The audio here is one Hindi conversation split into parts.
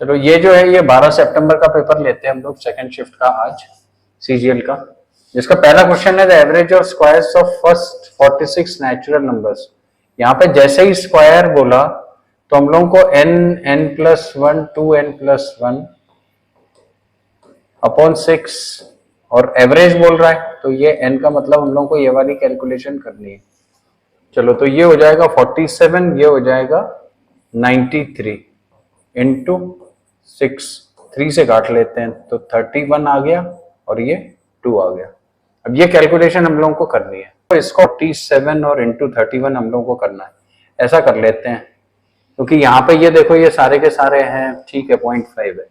चलो ये जो है ये 12 सितंबर का पेपर लेते हैं हम लोग, सेकंड शिफ्ट का आज सीजीएल का, जिसका पहला क्वेश्चन है the average of squares of first 46 natural numbers. यहाँ पे जैसे ही स्क्वायर बोला तो हम लोगों को n+1 2n+1 अपॉन 6 और एवरेज बोल रहा है, तो ये n का मतलब हम लोगों को ये वाली कैलकुलेशन करनी है। चलो तो ये हो जाएगा 47, ये हो जाएगा 93 इंटू 6, 3 से काट लेते हैं तो 31 आ गया और ये 2 आ गया। अब ये कैलकुलेशन हम लोगों को करनी है, तो इसको 47 और इंटू 31 हम लोगों को करना है। ऐसा कर लेते हैं क्योंकि यहाँ पे ये देखो ये सारे के सारे हैं, ठीक है 0.5 है,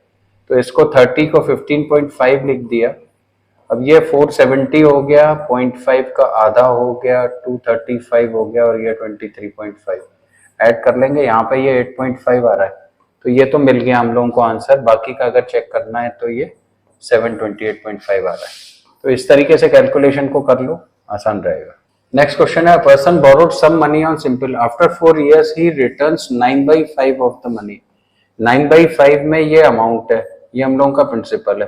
तो इसको 30 को 15.5 लिख दिया। अब ये 470 हो गया, 0.5 का आधा हो गया, 235 हो गया और ये 23.5 ऐड कर लेंगे। यहाँ पे ये 8.5 आ रहा है, तो ये तो मिल गया हम लोगों को आंसर। बाकी का अगर चेक करना है तो ये 728.5 आ रहा है। तो इस तरीके से कैलकुलेशन को कर लो, आसान रहेगा। नेक्स्ट क्वेश्चन है person borrowed some money on simple, after 4 years he returns 9/5 of the money. 9/5 में ये अमाउंट है, ये हम लोगों का प्रिंसिपल है,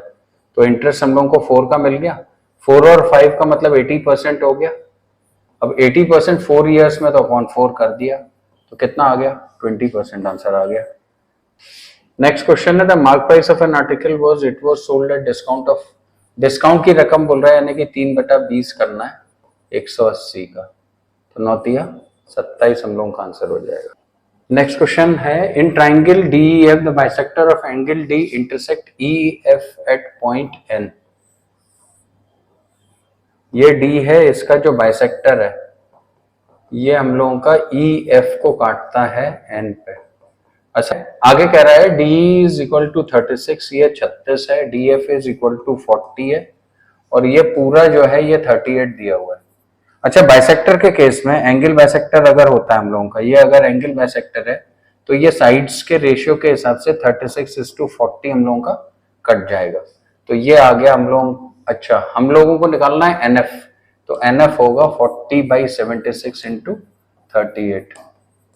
तो इंटरेस्ट हम लोगों को 4 का मिल गया। 4 और 5 का मतलब 80% हो गया। अब 80% 4 years में तो अपॉन 4 कर दिया, तो कितना आ गया 20% आंसर आ गया। नेक्स्ट क्वेश्चन है the mark price of an article was it was sold at discount of, discount की रकम बोल रहा है यानी कि 3/20 करना है 180 का, तो 9×27 हम लोगों का आंसर हो जाएगा। नेक्स्ट क्वेश्चन है in triangle DEF the bisector of angle D intersect EF at point N. ये डी है, इसका जो बाइसेक्टर है ये हम लोगों का ईएफ को काटता है एन पे। अच्छा आगे कह रहा है डी इज इक्वल टू 36, ये 36 है, D F is equal to 40 है और ये पूरा जो है ये 38 दिया हुआ है। अच्छा बाइसेक्टर के केस में एंगल बाइसेक्टर अगर होता है हम लोगों का, ये अगर एंगल बाइसेक्टर है तो ये साइड्स के रेशियो के हिसाब से 36:40 हम लोगों का कट जाएगा, तो ये आ गया हम लोग। अच्छा हम लोगों को निकालना है एनएफ, तो एनएफ होगा 40/76 इंटू 38,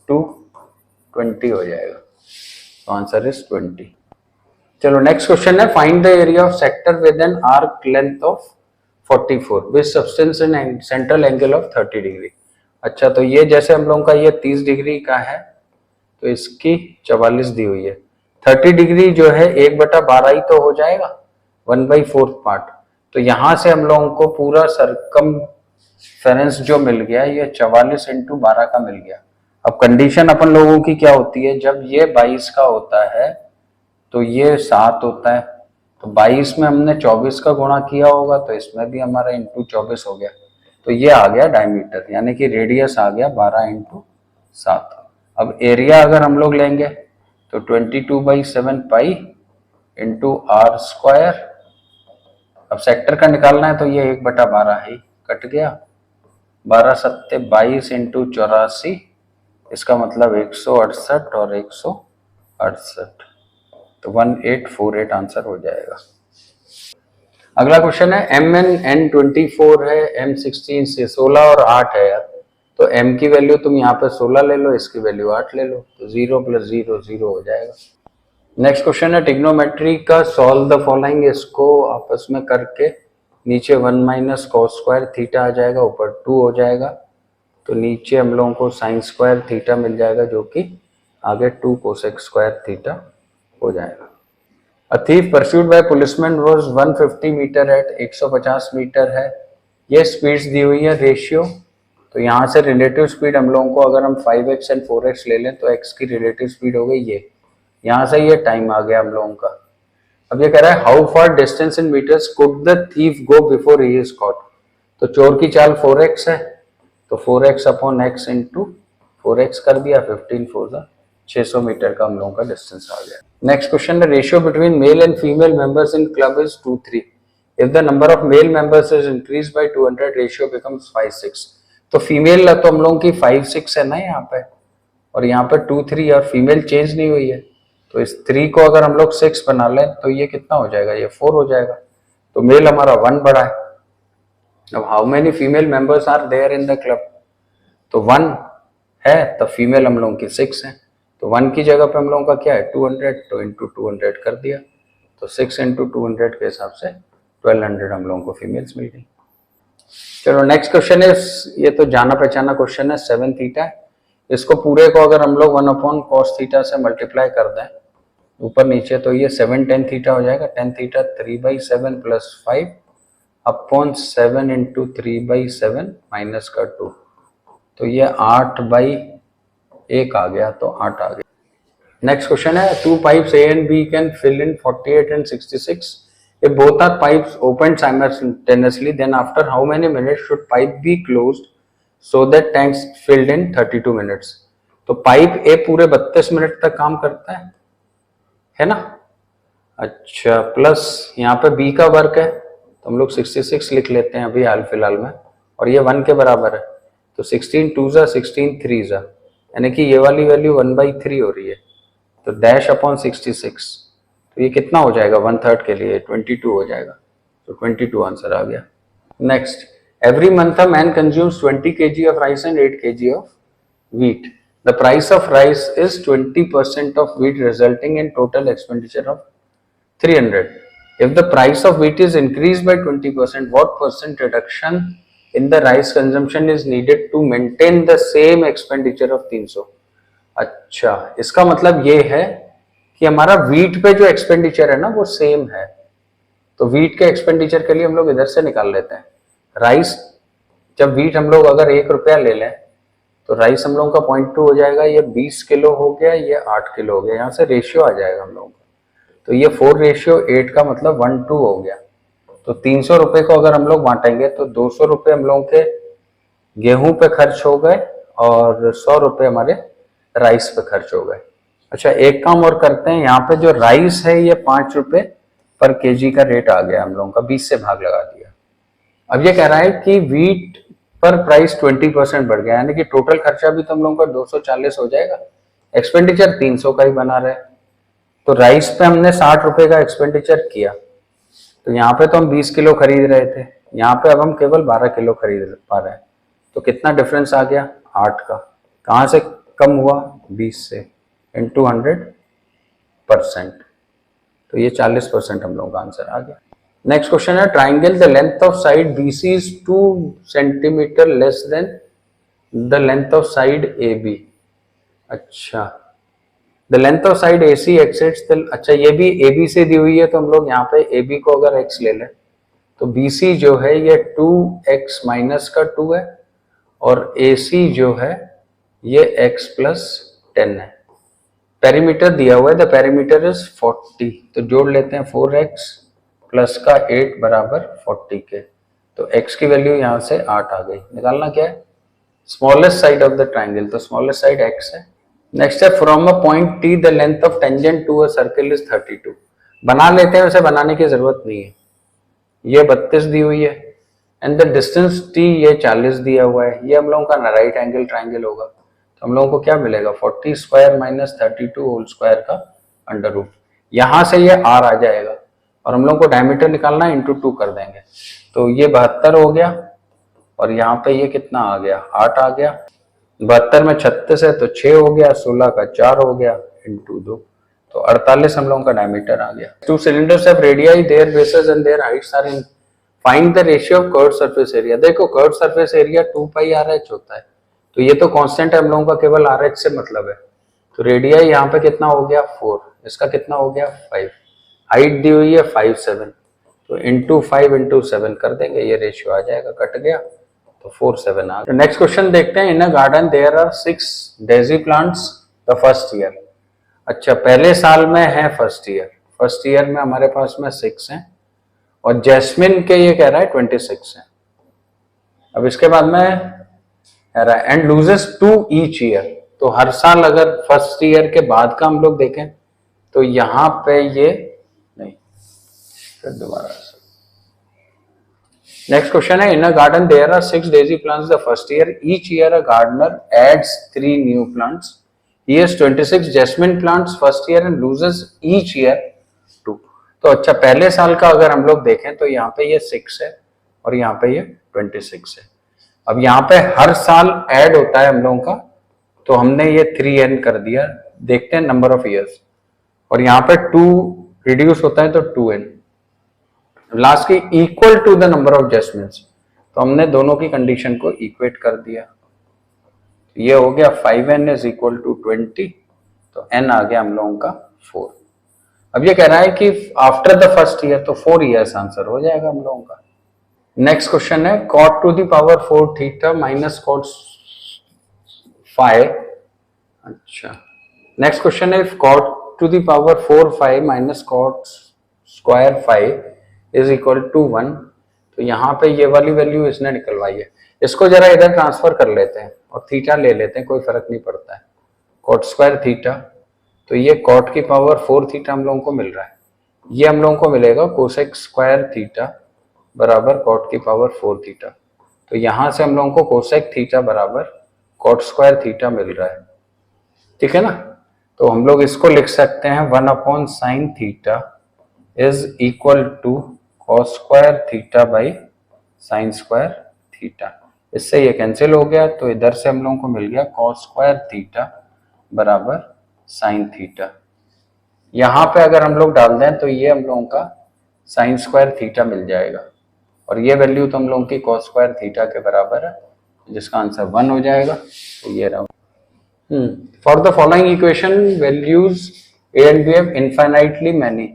220 हो जाएगा, तो आंसर इज 20। चलो नेक्स्ट क्वेश्चन है find the area of sector with an arc length of 44 with substance in central angle of 30 degree. अच्छा तो ये जैसे हम लोगों का ये 30 डिग्री का है तो इसकी 44 दी हुई है, 30 डिग्री जो है 1/12 ही तो हो जाएगा, 1/4 पार्ट। तो यहां से हम लोगों को पूरा सर्कमफेरेंस जो मिल गया ये 44 इंटू 12 का मिल गया। अब कंडीशन अपन लोगों की क्या होती है, जब ये 22 का होता है तो ये 7 होता है, तो 22 में हमने 24 का गुणा किया होगा तो इसमें भी हमारा इंटू 24 हो गया, तो ये आ गया डायमीटर, यानी कि रेडियस आ गया 12 इंटू 7। अब एरिया अगर हम लोग लेंगे तो 22/7 पाई इंटू आर स्क्वायर। अब सेक्टर का निकालना है तो ये 1/12 ही कट गया, 12×7 22 इंटू 84, इसका मतलब 168 और 168, तो 1848 आंसर हो जाएगा। अगला क्वेश्चन है MN24 है, M16 से 16 और 8 है यार, तो M की वैल्यू तुम यहाँ पे 16 ले लो, इसकी वैल्यू 8 ले लो, तो 0 + 0 0 हो जाएगा। नेक्स्ट क्वेश्चन है ट्रिग्नोमेट्री का सॉल्व द फॉलोइंग, इसको आपस में करके नीचे 1 - cos² थीटा आ जाएगा, ऊपर 2 हो जाएगा, तो नीचे हम लोगों को sin² थीटा मिल जाएगा जो कि आगे 2 cosec² थीटा हो जाएगा। A thief pursued by policeman was 150 metre at 150 metre है, ये स्पीड्स दी हुई है रेशियो, तो यहाँ से रिलेटिव स्पीड हम लोगों को अगर हम 5x एंड 4x ले लें तो x की रिलेटिव स्पीड हो गई ये, यहाँ से ये टाइम आ गया हम लोगों का। अब ये कह रहा है how far distance in metres could the thief go before he is caught, तो चोर की चाल 4x है, तो 4x upon x into 4x कर दिया, 15 4 600 मीटर का हम लोगों का डिस्टेंस आ गया। नेक्स्ट क्वेश्चन है ratio between male and female members in club is 2:3, if the number of male members is increase by 200 ratio becomes 5:6, तो फीमेल तो हम लोगों की 5:6 है ना यहाँ पे, और यहाँ पे 2:3 और फीमेल चेंज नहीं हुई है, तो इस 3 को अगर हम लोग 6 बना लें तो ये कितना हो जाएगा, ये 4 हो जाएगा, तो मेल हमारा 1 बढ़ा है। अब how many female members are there in the club, तो 1 है, तो फीमेल हम लोगों की 6 है, तो 1 की जगह पे हम लोगों का क्या है 200, तो इंटू 200 कर दिया, तो 6 इंटू 200 के हिसाब से 1200 हम लोगों को फीमेल्स मिल गई। चलो नेक्स्ट क्वेश्चन है, ये तो जाना पहचाना क्वेश्चन है, 7 थीटा है। इसको पूरे को अगर हम लोग 1/cos थीटा से मल्टीप्लाई कर दें ऊपर नीचे, तो ये 7 tan थीटा हो जाएगा। tan theta 3/7 plus 5 upon 7 into 3/7 minus का 2, तो ये 8/1 आ गया, तो 8 आ गया। नेक्स्ट क्वेश्चन है, 2 pipes A and B can fill in 48 and 66 if both are pipes opened simultaneously, then after how many minutes should pipe be closed so that tanks filled in 32 minutes। तो पाइप ए पूरे 32 मिनट तक काम करता है ना। अच्छा, प्लस यहाँ पे बी का वर्क है, तो हम लोग 66 लिख लेते हैं अभी हाल फिलहाल में, और ये 1 के बराबर है, तो 16 2 जा 16 3 जा, यानी कि ये वाली वैल्यू 1/3 हो रही है, तो डैश अपॉन 66, तो ये कितना हो जाएगा 1/3 के लिए 22 हो जाएगा, तो 22 आंसर आ गया। Next, every month a man consumes 20 kg of rice and 8 kg of wheat. The price of rice is 20% of wheat, resulting in total expenditure of 300. If the price of wheat is increased by 20%, what percent reduction in the rice consumption is needed to maintain the same expenditure of 300? अच्छा, इसका मतलब ये है कि हमारा वीट पे जो एक्सपेंडिचर है ना वो सेम है, तो वीट के एक्सपेंडिचर के लिए हम लोग इधर से निकाल लेते हैं। राइस, जब वीट हम लोग अगर 1 रुपया ले लें तो राइस हम लोगों का 0.2 हो जाएगा, ये 20 किलो हो गया, ये 8 किलो हो गया, यहाँ से रेशियो आ जाएगा हम लोगों का, तो ये 4:8 का मतलब 1:2 हो गया। तो 300 रुपए को अगर हम लोग बांटेंगे तो 200 रुपये हम लोगों के गेहूं पे खर्च हो गए और 100 रुपये हमारे राइस पे खर्च हो गए। अच्छा, एक काम और करते हैं, यहाँ पे जो राइस है ये 5 रुपये पर केजी का रेट आ गया हम लोगों का, 20 से भाग लगा दिया। अब ये कह रहा है कि वीट पर प्राइस 20% बढ़ गया, यानी कि टोटल खर्चा भी तो हम लोगों का 240 हो जाएगा, एक्सपेंडिचर 300 का ही बना रहे। तो राइस पे हमने 60 रुपए का एक्सपेंडिचर किया, तो यहाँ पे तो हम 20 किलो खरीद रहे थे, यहाँ पे अब हम केवल 12 किलो खरीद पा रहे हैं, तो कितना डिफरेंस आ गया 8 का। कहाँ से कम हुआ 20 से, इंटू 100%, तो ये 40% हम लोगों का आंसर आ गया। नेक्स्ट क्वेश्चन है, triangle the length of side BC is 2 centimetres less than the length of side AB। अच्छा, the length of side AC exceeds the, अच्छा ये भी AB से दी हुई है, तो हम लोग यहाँ पे AB को अगर x ले लें तो BC जो है ये 2x माइनस का 2 है, और AC जो है ये x प्लस 10 है। पेरीमीटर दिया हुआ है, द पेरीमीटर इज 40, तो जोड़ लेते हैं 4x प्लस का 8 बराबर 40 के, तो x की वैल्यू यहाँ से 8 आ गई। निकालना क्या है, smallest side of the triangle, तो स्मॉलेस्ट साइड x है। नेक्स्ट है, from a point T the length of tangent to a circle is 32। बना लेते हैं, वैसे बनाने की जरूरत नहीं है, ये 32 दी हुई है, एंड द डिस्टेंस T ये 40 दिया हुआ है, ये हम लोगों का राइट एंगल ट्राइंगल होगा, तो हम लोगों को क्या मिलेगा 40 स्क्वायर माइनस 32 होल स्क्वायर का अंडर रूट, यहाँ से ये r आ जाएगा, और हम लोगों को डायमीटर निकालना है, इंटू 2 कर देंगे, तो ये 72 हो गया, और यहाँ पे ये कितना आ गया 8 आ गया, 72 में 36 है तो 6 हो गया, 16 का 4 हो गया, इंटू 2, तो 48 हम लोगों का डायमीटर आ गया। 2 cylinders have radii, their bases and their heights are in, find the ratio of curved surface area। देखो कर्व सरफेस एरिया 2πRh होता है, तो ये तो कांस्टेंट है हम लोगों का, केवल RH से मतलब है, तो रेडियाई यहाँ पे कितना हो गया 4, इसका कितना हो गया 5, हाइट दी हुई है 5 7, तो इंटू 5 इंटू 7 कर देंगे, ये रेशियो आ जाएगा, कट गया, तो 4 7 आ गया। नेक्स्ट क्वेश्चन देखते हैं, in a garden there are 6 daisy plants the first year. अच्छा, पहले साल में है फर्स्ट ईयर में हमारे पास में 6 हैं, और जैस्मिन के ये कह रहा है 26 है। अब इसके बाद में कह रहा है एंड लूजेस 2 ईच ईयर, तो हर साल अगर फर्स्ट ईयर के बाद का हम लोग देखें तो यहाँ पे ये नहीं, फिर दोबारा। नेक्स्ट क्वेश्चन है, in a garden there are 6 daisy plants the first year, each year a gardener adds 3 new plants, he has 26 jasmine plants first year and loses each year 2। तो अच्छा, पहले साल का अगर हम लोग देखें तो यहाँ पे ये 6 है और यहाँ पे ये 26 है। अब यहाँ पे हर साल ऐड होता है हम लोगों का, तो हमने ये 3n कर दिया, देखते हैं नंबर ऑफ ईयर्स, और यहाँ पे 2 रिड्यूस होता है तो 2n, लास्ट की equal to the number of adjustments, तो हमने दोनों की कंडीशन को इक्वेट कर दिया। ये हो गया 5n इज इक्वल टू 20, तो n आ गया हम लोगों का 4। अब ये कह रहा है कि आफ्टर द फर्स्ट ईयर, तो 4 ईयर्स आंसर हो जाएगा हम लोगों का। नेक्स्ट क्वेश्चन है cot to the power 4 theta minus cot five. अच्छा, नेक्स्ट क्वेश्चन है cot to the power 4 5 minus cot square 5 is equal to 1। तो यहाँ पे ये वाली वैल्यू इसने निकलवाई है, इसको जरा इधर ट्रांसफर कर लेते हैं और थीटा ले लेते हैं, कोई फर्क नहीं पड़ता है। cot स्क्वायर थीटा, तो ये cot की पावर 4 थीटा हम लोगों को मिल रहा है, ये हम लोगों को मिलेगा कोसेक स्क्वायर थीटा बराबर cot की पावर 4 थीटा। तो यहां से हम लोगों को कोसेक थीटा बराबर cot स्क्वायर थीटा मिल रहा है, ठीक है ना। तो हम लोग इसको लिख सकते हैं 1 upon sine theta is equal to cos square theta by sine square theta. इससे ये कैंसिल हो गया, तो इधर से हम लोगों को मिल गया cos स्क्वायर थीटा बराबर साइन थीटा। यहाँ पे अगर हम लोग डाल दें तो ये हम लोगों का साइन स्क्वायर थीटा मिल जाएगा, और ये वैल्यू तो हम लोगों की cos स्क्वायर थीटा के बराबर है, जिसका आंसर 1 हो जाएगा। तो ये रहा। For the following equation values a and b have infinitely many.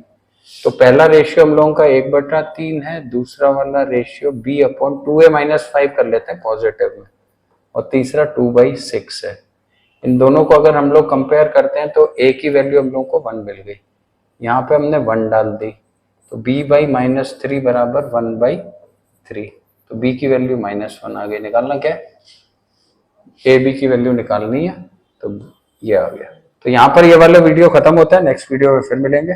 तो पहला रेशियो हम लोगों का 1/3 है, दूसरा वाला ratio b upon 2a minus 5 कर लेते हैं पॉजिटिव में, और तीसरा 2/6 है। इन दोनों को अगर हम लोग कंपेयर करते हैं तो a की वैल्यू हम लोग को 1 मिल गई, यहाँ पे हमने 1 डाल दी, तो b/-3 बराबर 1/3। तो b की वैल्यू -1 आ गई। निकालना क्या है, ए बी की वैल्यू निकालनी है, तो ये आ गया। तो यहाँ पर ये वाला वीडियो खत्म होता है, नेक्स्ट वीडियो में फिर मिलेंगे।